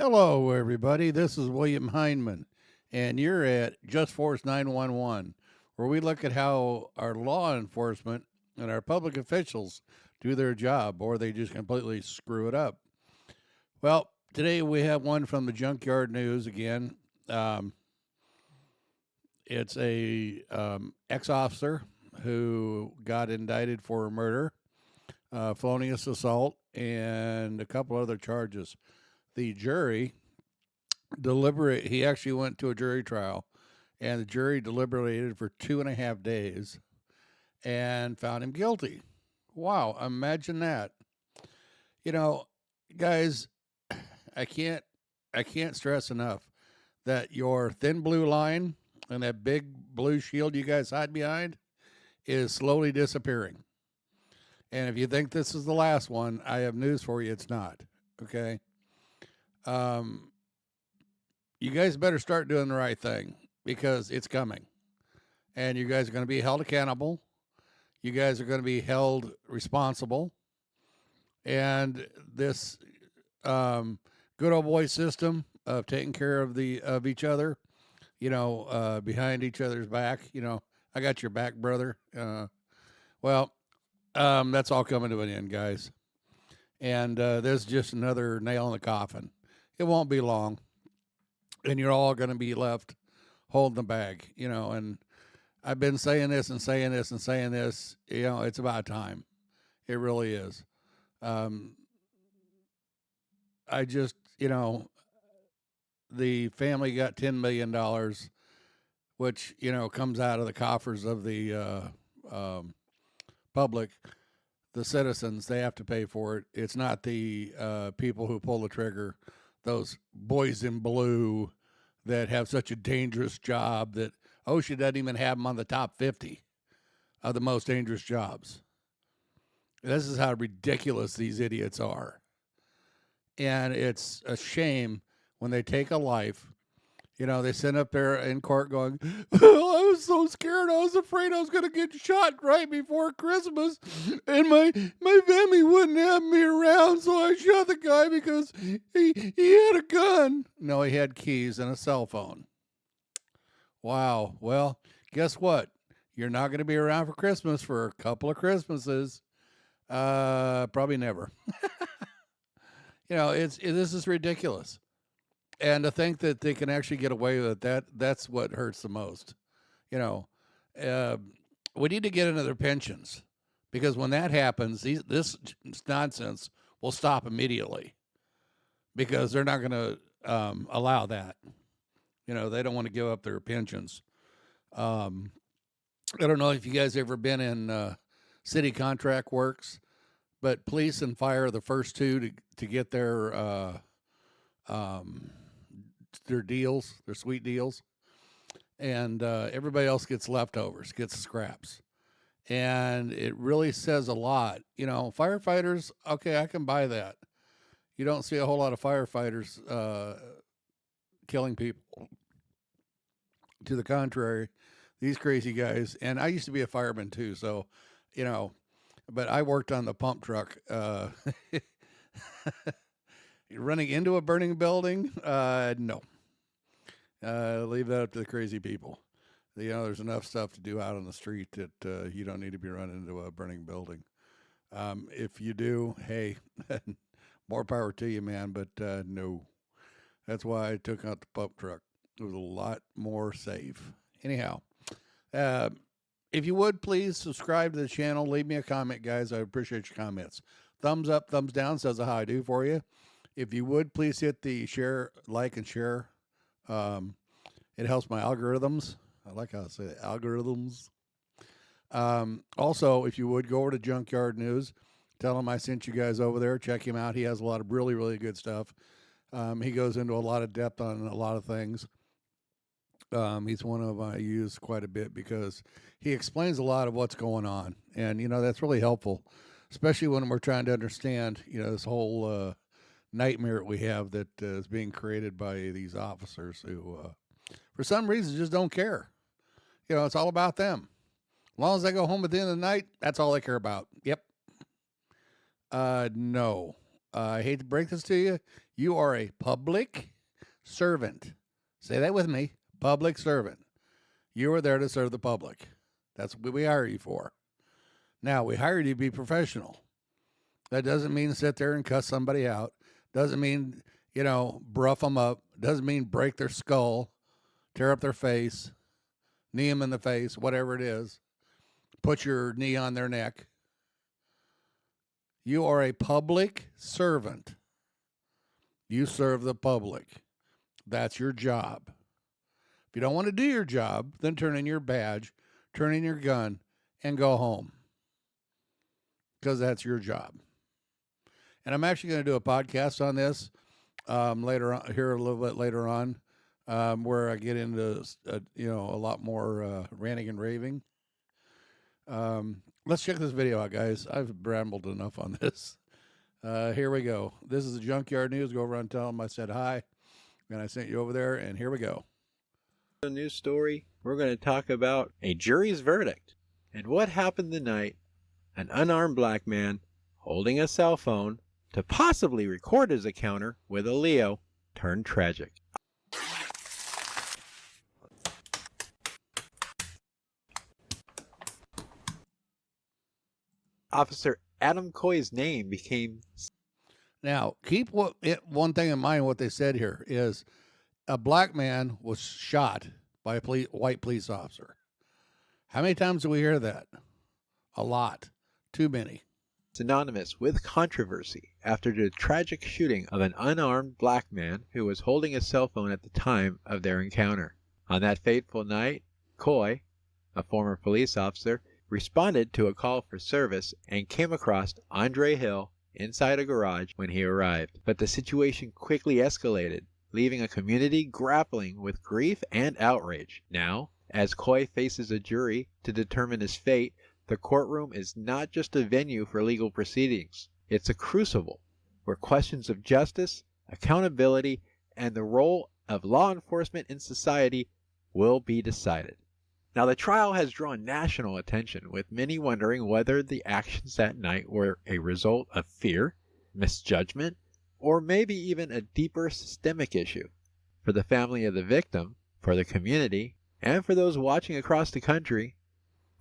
Hello, everybody. This is William Heinman, and you're at Just Force 911, where we look at how our law enforcement and our public officials do their job, or they just completely screw it up. Well, today we have one from the Junkyard News again. Um, it's a ex officer who got indicted for murder, felonious assault, and a couple other charges. The jury he actually went to a jury trial, and the jury deliberated for 2.5 days and found him guilty. Wow, imagine that. You know, guys, I can't I can't stress enough that your thin blue line and that big blue shield you guys hide behind is slowly disappearing. And if you think this is the last one, I have news for you. It's not. Okay. Um, you guys better start doing the right thing because it's coming. And you guys are going to be held accountable. You guys are going to be held responsible. And this good old boy system of taking care of each other, behind each other's back. I got your back, brother. That's all coming to an end, guys. And there's just another nail in the coffin. It won't be long, and you're all going to be left holding the bag. And I've been saying this and saying this and saying this. It's about time. It really is. Um, I just, the family got $10 million, which comes out of the coffers of the public. The citizens, they have to pay for it. It's not the people who pull the trigger. Those boys in blue that have such a dangerous job that OSHA doesn't even have them on the top 50 of the most dangerous jobs. This is how ridiculous these idiots are. And it's a shame when they take a life. They sit up there in court going, I was so scared. I was afraid I was going to get shot right before Christmas. And my family wouldn't have me around. So I shot the guy because he had a gun. No, he had keys and a cell phone. Wow. Well, guess what? You're not going to be around for Christmas for a couple of Christmases. Probably never. This is ridiculous. And to think that they can actually get away with that's what hurts the most. Uh, we need to get into their pensions because when that happens, this nonsense will stop immediately because they're not going to allow that. They don't want to give up their pensions. I don't know if you guys ever been in city contract works, but police and fire are the first two to get their deals, their sweet deals, and everybody else gets leftovers, gets scraps, and it really says a lot. Firefighters, okay, I can buy that. You don't see a whole lot of firefighters killing people. To the contrary, these crazy guys, and I used to be a fireman too, so but I worked on the pump truck. Running into a burning building, no. Leave that up to the crazy people. There's enough stuff to do out on the street that you don't need to be running into a burning building. If you do, hey, more power to you, man. But no, that's why I took out the pump truck. It was a lot more safe. Anyhow, if you would please subscribe to the channel, leave me a comment, guys. I appreciate your comments. Thumbs up, thumbs down says how I do for you. If you would please hit the share, like, and share. It helps my algorithms. I like how I say that, algorithms. Also, if you would go over to Junkyard News, tell him I sent you guys over there. Check him out. He has a lot of really, really good stuff. He goes into a lot of depth on a lot of things. He's one of them I use quite a bit because he explains a lot of what's going on. And, that's really helpful, especially when we're trying to understand, this whole nightmare we have that is being created by these officers who, for some reason, just don't care. It's all about them. As long as they go home at the end of the night, that's all they care about. Yep. No. I hate to break this to you. You are a public servant. Say that with me. Public servant. You are there to serve the public. That's what we hire you for. Now, we hired you to be professional. That doesn't mean sit there and cuss somebody out. Doesn't mean, bruff them up. Doesn't mean break their skull, tear up their face, knee them in the face, whatever it is. Put your knee on their neck. You are a public servant. You serve the public. That's your job. If you don't want to do your job, then turn in your badge, turn in your gun, and go home. Because that's your job. And I'm actually going to do a podcast on this later on, here a little bit later on, where I get into a lot more ranting and raving. Let's check this video out, guys. I've rambled enough on this. Here we go. This is the Junkyard News. Go over and tell them I said hi, and I sent you over there. And here we go. A news story. We're going to talk about a jury's verdict and what happened the night an unarmed black man holding a cell phone to possibly record his encounter with a Leo turned tragic. Officer Adam Coy's name became... Now, keep one thing in mind. What they said here is a black man was shot by a white police officer. How many times do we hear that? A lot. Too many. synonymous with controversy after the tragic shooting of an unarmed black man who was holding a cell phone at the time of their encounter. On that fateful night, Coy, a former police officer, responded to a call for service and came across Andre Hill inside a garage when he arrived. But the situation quickly escalated, leaving a community grappling with grief and outrage. Now, as Coy faces a jury to determine his fate, the courtroom is not just a venue for legal proceedings. It's a crucible where questions of justice, accountability, and the role of law enforcement in society will be decided. Now, the trial has drawn national attention, with many wondering whether the actions that night were a result of fear, misjudgment, or maybe even a deeper systemic issue. For the family of the victim, for the community, and for those watching across the country,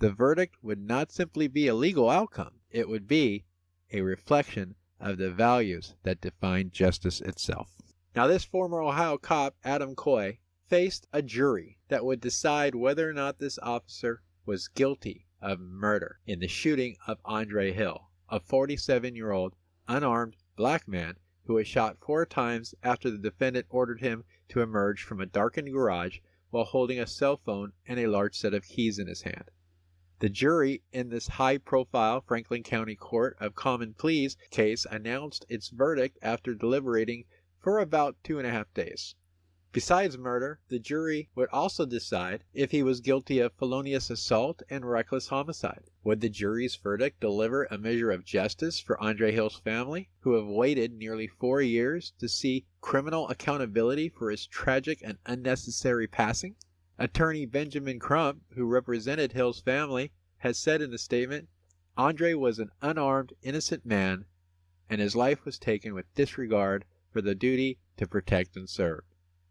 the verdict would not simply be a legal outcome. It would be a reflection of the values that define justice itself. Now, this former Ohio cop, Adam Coy, faced a jury that would decide whether or not this officer was guilty of murder in the shooting of Andre Hill, a 47-year-old unarmed black man who was shot 4 times after the defendant ordered him to emerge from a darkened garage while holding a cell phone and a large set of keys in his hand. The jury in this high-profile Franklin County Court of Common Pleas case announced its verdict after deliberating for about 2.5 days. Besides murder, the jury would also decide if he was guilty of felonious assault and reckless homicide. Would the jury's verdict deliver a measure of justice for Andre Hill's family, who have waited nearly 4 years to see criminal accountability for his tragic and unnecessary passing? Attorney Benjamin Crump, who represented Hill's family, has said in a statement, "Andre was an unarmed, innocent man, and his life was taken with disregard for the duty to protect and serve.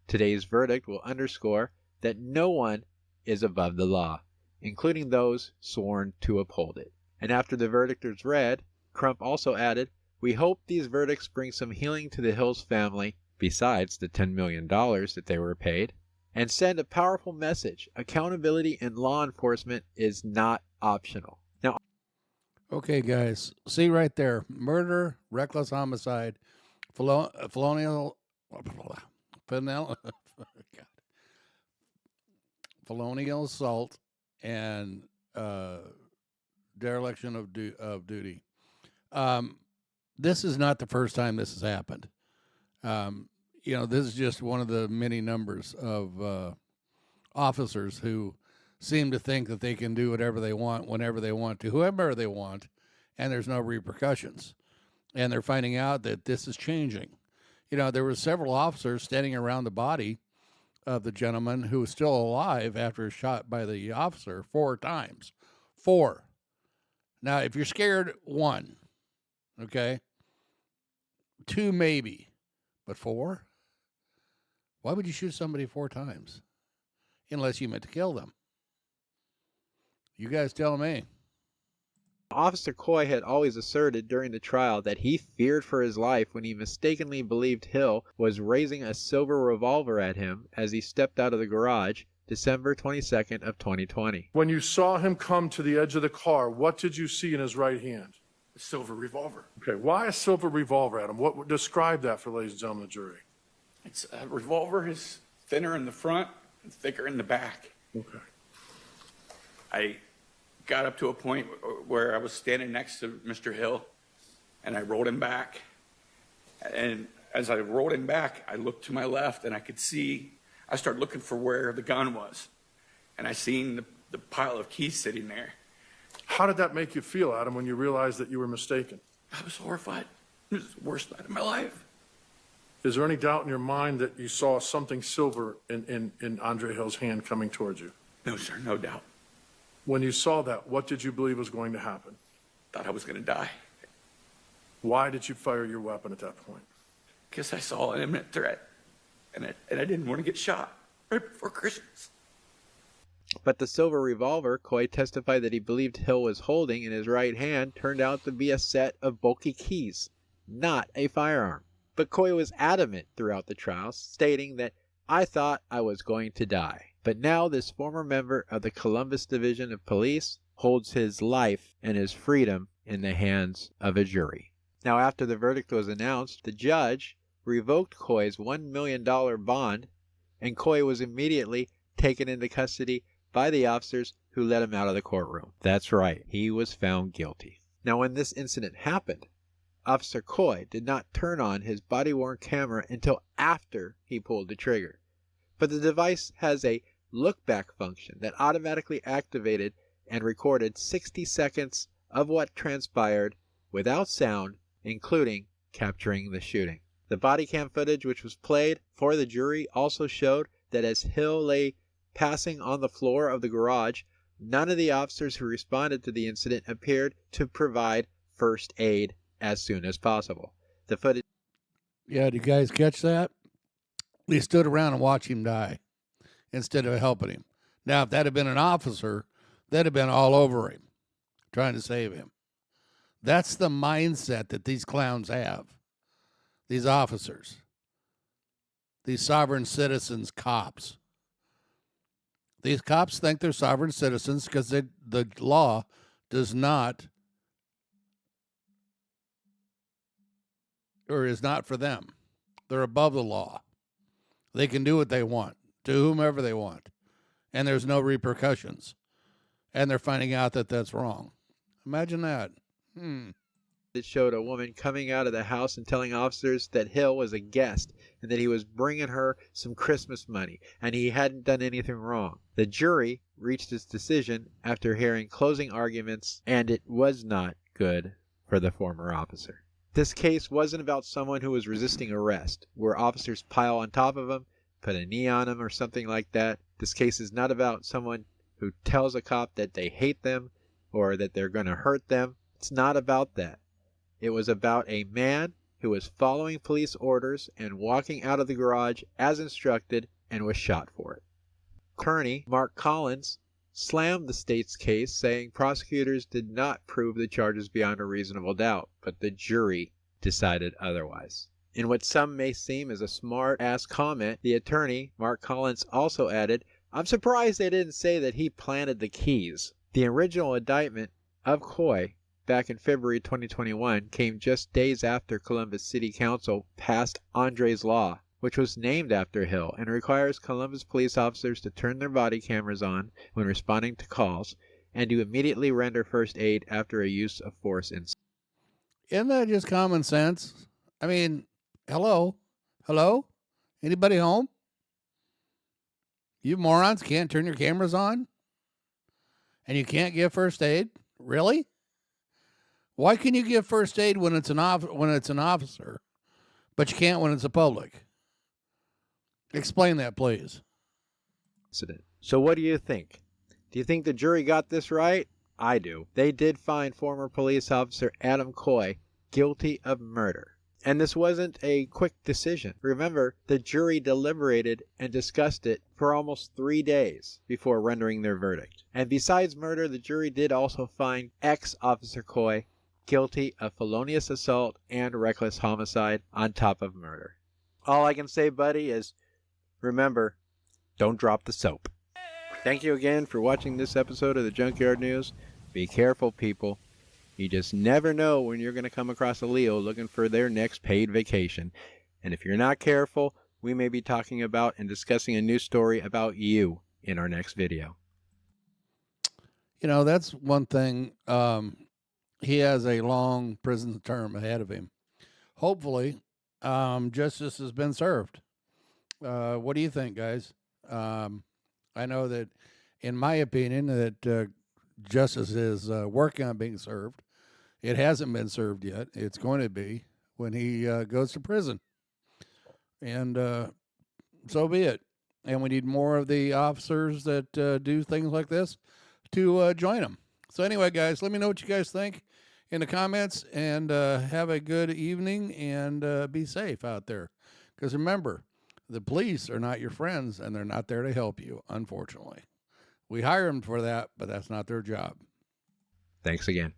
Today's verdict will underscore that no one is above the law, including those sworn to uphold it." And after the verdict was read, Crump also added, "We hope these verdicts bring some healing to the Hills family, besides the $10 million that they were paid, and send a powerful message. Accountability in law enforcement is not optional." Now, Okay, guys, see right there: murder, reckless homicide, felonious assault, and dereliction of duty. This is not the first time this has happened. This is just one of the many numbers of officers who seem to think that they can do whatever they want, whenever they want to, whoever they want, and there's no repercussions. And they're finding out that this is changing. There were several officers standing around the body of the gentleman who was still alive after he was shot by the officer 4 times. 4. Now, if you're scared, 1, okay? 2 maybe. But 4? Why would you shoot somebody 4 times? Unless you meant to kill them. You guys tell me. Officer Coy had always asserted during the trial that he feared for his life when he mistakenly believed Hill was raising a silver revolver at him as he stepped out of the garage December 22nd of 2020. When you saw him come to the edge of the car, what did you see in his right hand? A silver revolver. Okay, why a silver revolver, Adam? What would describe that for ladies and gentlemen of the jury? It's a revolver is thinner in the front and thicker in the back. Okay. I got up to a point where I was standing next to Mr. Hill, and I rolled him back. And as I rolled him back, I looked to my left, and I could see, I started looking for where the gun was. And I seen the pile of keys sitting there. How did that make you feel, Adam, when you realized that you were mistaken? I was horrified. It was the worst night of my life. Is there any doubt in your mind that you saw something silver in Andre Hill's hand coming towards you? No, sir, no doubt. When you saw that, what did you believe was going to happen? Thought I was going to die. Why did you fire your weapon at that point? Because I saw an imminent threat, and I didn't want to get shot right before Christmas. But the silver revolver Coy testified that he believed Hill was holding in his right hand turned out to be a set of bulky keys, not a firearm. But Coy was adamant throughout the trial, stating that, "I thought I was going to die." But now this former member of the Columbus Division of Police holds his life and his freedom in the hands of a jury. Now, after the verdict was announced, the judge revoked Coy's $1 million bond, and Coy was immediately taken into custody by the officers who let him out of the courtroom. That's right, he was found guilty. Now, when this incident happened, Officer Coy did not turn on his body-worn camera until after he pulled the trigger. But the device has a look-back function that automatically activated and recorded 60 seconds of what transpired without sound, including capturing the shooting. The body cam footage which was played for the jury also showed that as Hill lay passing on the floor of the garage, none of the officers who responded to the incident appeared to provide first aid as soon as possible. The footage... Yeah, did you guys catch that? They stood around and watched him die instead of helping him. Now, if that had been an officer, they'd have been all over him, trying to save him. That's the mindset that these clowns have, these officers, these sovereign citizens cops. These cops think they're sovereign citizens because the law does not, or is not for them. They're above the law. They can do what they want to whomever they want, and there's no repercussions. And they're finding out that that's wrong. Imagine that. It showed a woman coming out of the house and telling officers that Hill was a guest and that he was bringing her some Christmas money and he hadn't done anything wrong. The jury reached its decision after hearing closing arguments, and it was not good for the former officer. This case wasn't about someone who was resisting arrest, where officers pile on top of him, put a knee on him or something like that. This case is not about someone who tells a cop that they hate them or that they're going to hurt them. It's not about that. It was about a man who was following police orders and walking out of the garage as instructed and was shot for it. Attorney Mark Collins slammed the state's case, saying prosecutors did not prove the charges beyond a reasonable doubt, but the jury decided otherwise. In what some may seem as a smart-ass comment, the attorney, Mark Collins, also added, "I'm surprised they didn't say that he planted the keys." The original indictment of Coy back in February 2021 came just days after Columbus City Council passed Andre's Law, which was named after Hill and requires Columbus police officers to turn their body cameras on when responding to calls and to immediately render first aid after a use of force incident. Isn't that just common sense? I mean, hello? Anybody home? You morons can't turn your cameras on? And you can't give first aid? Really? Why can you give first aid when it's an officer, but you can't when it's a public? Explain that, please. So what do you think? Do you think the jury got this right? I do. They did find former police officer Adam Coy guilty of murder. And this wasn't a quick decision. Remember, the jury deliberated and discussed it for almost 3 days before rendering their verdict. And besides murder, the jury did also find ex-Officer Coy guilty of felonious assault and reckless homicide on top of murder. All I can say, buddy, is remember, don't drop the soap. Thank you again for watching this episode of the Junkyard News. Be careful, people. You just never know when you're going to come across a Leo looking for their next paid vacation. And if you're not careful, we may be talking about and discussing a new story about you in our next video. You know, that's one thing. He has a long prison term ahead of him. Hopefully, justice has been served. What do you think, guys? I know that, in my opinion, that justice is working on being served. It hasn't been served yet. It's going to be when he goes to prison. And so be it. And we need more of the officers that do things like this to join them. So anyway, guys, let me know what you guys think in the comments, and have a good evening, and be safe out there. Because remember, the police are not your friends, and they're not there to help you, unfortunately. We hire them for that, but that's not their job. Thanks again.